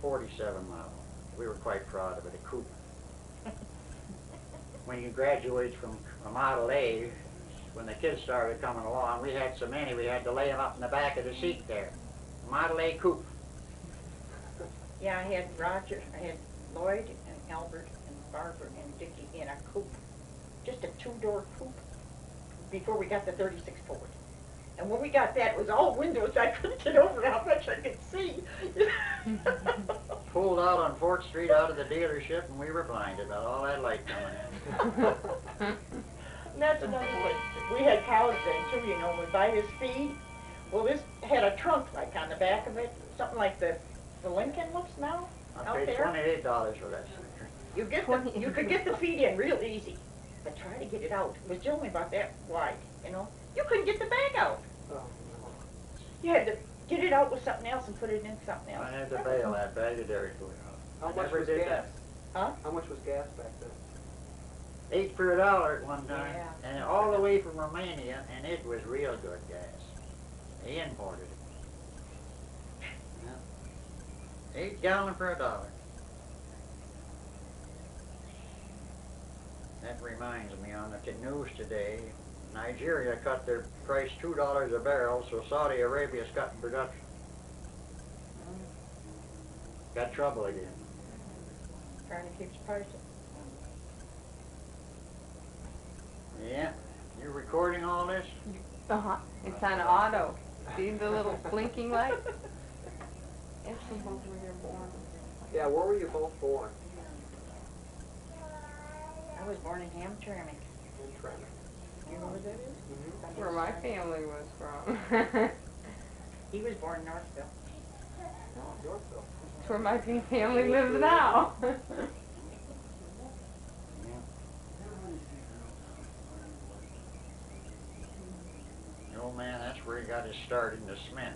47 model. We were quite proud of it, a coupe. When you graduate from a Model A, when the kids started coming along, we had so many we had to lay them up in the back of the seat there. Model A coupe. Yeah, I had Roger, I had Lloyd and Albert and Barbara and Dickie in a coupe, just a two-door coupe, before we got the 36 Ford. And when we got that, it was all windows. I couldn't get over how much I could see. Pulled out on 4th Street out of the dealership, and we were blinded by all that light coming in. And that's another one. We had cows then too, you know, we buy this feed. Well, this had a trunk like on the back of it, something like the Lincoln looks now I out paid there. $28 for that. You could get the feed in real easy, but try to get it out. It was only about that wide, you know. You couldn't get the bag out. You had to get it out with something else and put it in something else. I had to bail that bag of dairy food out. How much was gas? Huh? How much was gas back then? 8 for $1 at one time, Yeah. and all the way from Romania, and it was real good gas. They imported it. Yeah. 8 gallon for $1. That reminds me, on the news today, Nigeria cut their price $2 a barrel, so Saudi Arabia's cutting production. Got trouble again. Trying to keep the price up. Yeah. You recording all this? It's on auto. See the little blinking light? It's supposed to be here born. Yeah, where were you both born? I was born in Hamtramck. In Trenton. You know where that is? Mm-hmm. Where my family was from. He was born in Northville. Yorkville. It's where my family lives now. The old man, that's where he got his start in the cement.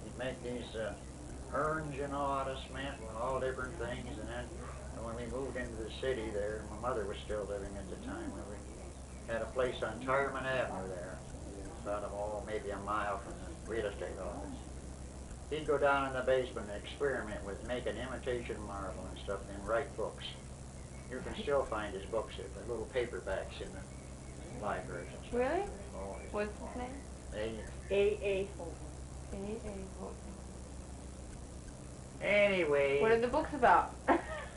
He'd make these urns, you know, out of cement with all different things, and then when we moved into the city there, my mother was still living at the time, we had a place on Tireman Avenue there, about maybe a mile from the real estate office. He'd go down in the basement and experiment with making imitation marble and stuff, and then write books. You can still find his books at the little paperbacks in the libraries and stuff. Really? Oh, What's his name? A.A. Houghton. Anyway, What are the books about?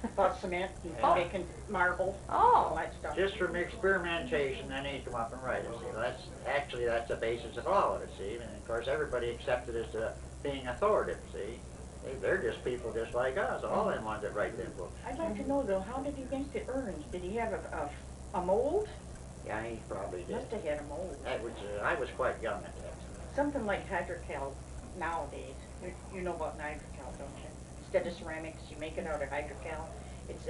About cement and Oh. making marble, all Oh. that stuff. just from experimentation, then he'd come up and write it. See, that's the basis of all of it. See, and of course everybody accepted as being authoritative. See, they're just people just like us. All them ones that write them books. I'd like to know though, how did he make the urns? Did he have a mold? Yeah, he probably did. Must have had a mold. That was I was quite young at that time. Something like hydrocal nowadays. You know about hydrocal, don't you? Instead of ceramics, you make it out of hydrocal. It's,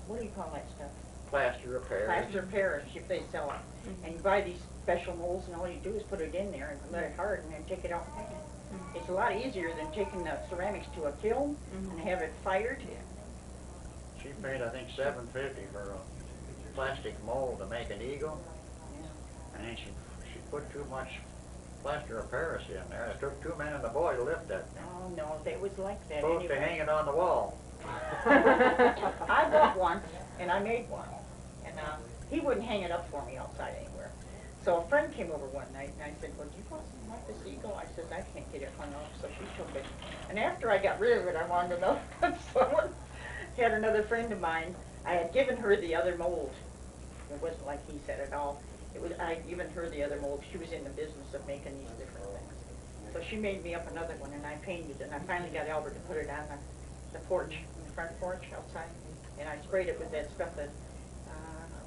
what do you call that stuff? Plaster of Paris. Plaster of Paris, if they sell it. And you buy these special molds, and all you do is put it in there and let it harden and take it out and make it. It's a lot easier than taking the ceramics to a kiln and have it fired. She paid, I think, $7.50 for a plastic mold to make an eagle, and then she put too much plaster of Paris in there. It took 2 men and a boy to lift that thing. Oh no, they was like that Supposed to anyway. hang it on the wall. I bought one, and I made one, and he wouldn't hang it up for me outside anywhere. So a friend came over one night, and I said, well, do you want something like this eagle? I said, I can't get it hung up, so she took it. And after I got rid of it, I wanted to know, someone had another friend of mine, I had given her the other mold. It wasn't like he said at all. I had given her the other mold. She was in the business of making these different things. So she made me up another one, and I painted it, and I finally got Albert to put it on the porch, the front porch outside, and I sprayed it with that stuff that,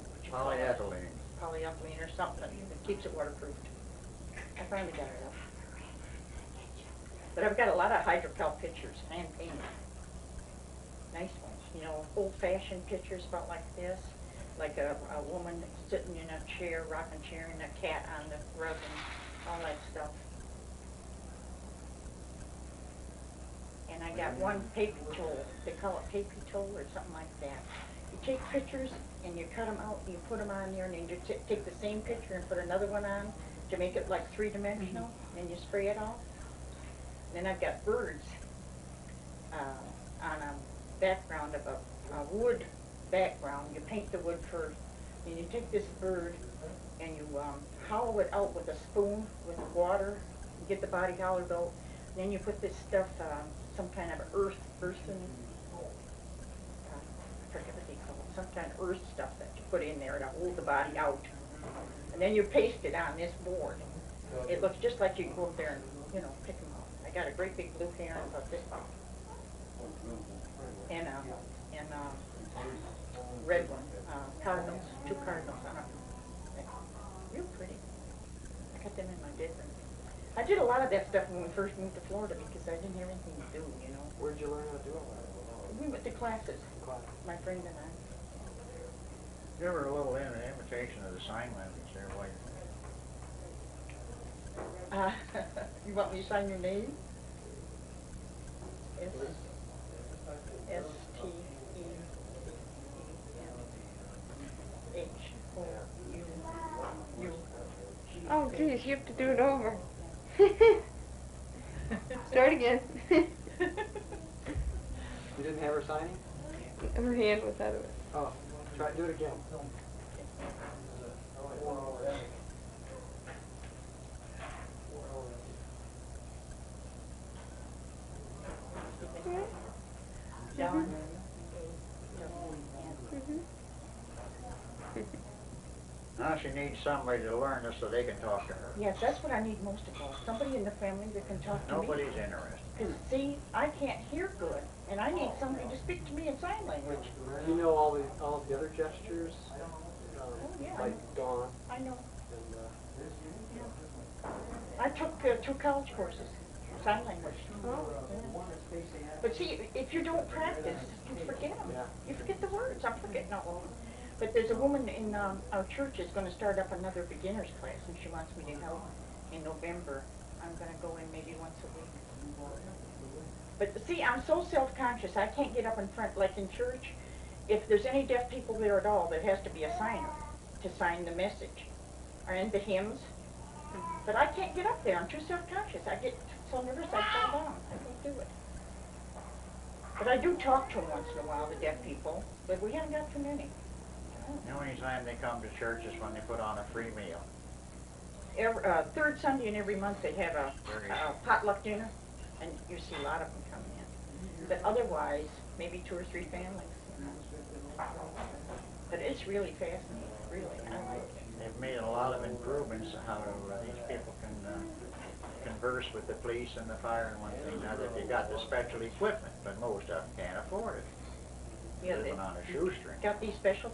what you call it? Polyethylene. Polyethylene or something that keeps it waterproofed. I finally got it up. But I've got a lot of hydrocal pictures, hand painted. Nice ones, you know, old-fashioned pictures about like this, like a woman sitting in a chair, rocking chair, and a cat on the rug and all that stuff. And I got one paper tool. They call it paper tool or something like that. You take pictures and you cut them out and you put them on there, and then you take the same picture and put another one on to make it like three-dimensional, and you spray it off. Then I've got birds. background of a wood background. You paint the wood first, and you take this bird and you hollow it out with a spoon with water, get the body hollowed out. Then you put this stuff, some kind of earthen, I forget what they call it, some kind of earth stuff that you put in there to hold the body out. And then you paste it on this board. It looks just like you can go up there and, you know, pick them out. I got a great big blue heron about this big. And red one, cardinals, 2 cardinals on it. Real pretty. I got them in my bedroom. I did a lot of that stuff when we first moved to Florida because I didn't have anything to do, you know. Where'd you learn how to do all that? We went to classes, my friend and I. Give her a little imitation of the sign language there, while You want me to sign your name? S-T-E-H-O-U-U. Oh, geez, you have to do it over. Start again. You didn't have her signing? Her hand was out of it. Oh, try do it again. John. now she needs somebody to learn this so they can talk to her. Yes, that's what I need most of all. Somebody in the family that can talk to me. Nobody's interested. Because, see, I can't hear good, and I need somebody to speak to me in sign language. You know all of the other gestures? Yeah. Like Dawn I know. and I took 2 college courses, sign language. Yeah. But see, if you don't practice, you forget them. Yeah. You forget the words. I'm forgetting all of them. But there's a woman in our church is going to start up another beginner's class, and she wants me to help in November. I'm going to go in maybe once a week. But see, I'm so self-conscious, I can't get up in front like in church. If there's any deaf people there at all, there has to be a signer to sign the message, or in the hymns. But I can't get up there, I'm too self-conscious. I get so nervous I fall down, I can't do it. But I do talk to them once in a while, the deaf people, but we haven't got too many. The only time they come to church is when they put on a free meal. Third Sunday in every month they have a potluck dinner, and you see a lot of them coming in. But otherwise, maybe 2 or 3 families. You know. But it's really fascinating, really. I like it. They've made a lot of improvements how these people can converse with the police and the fire and one thing. Now that they got the special equipment, but most of them can't afford it. Yeah, Living on a shoestring. got these special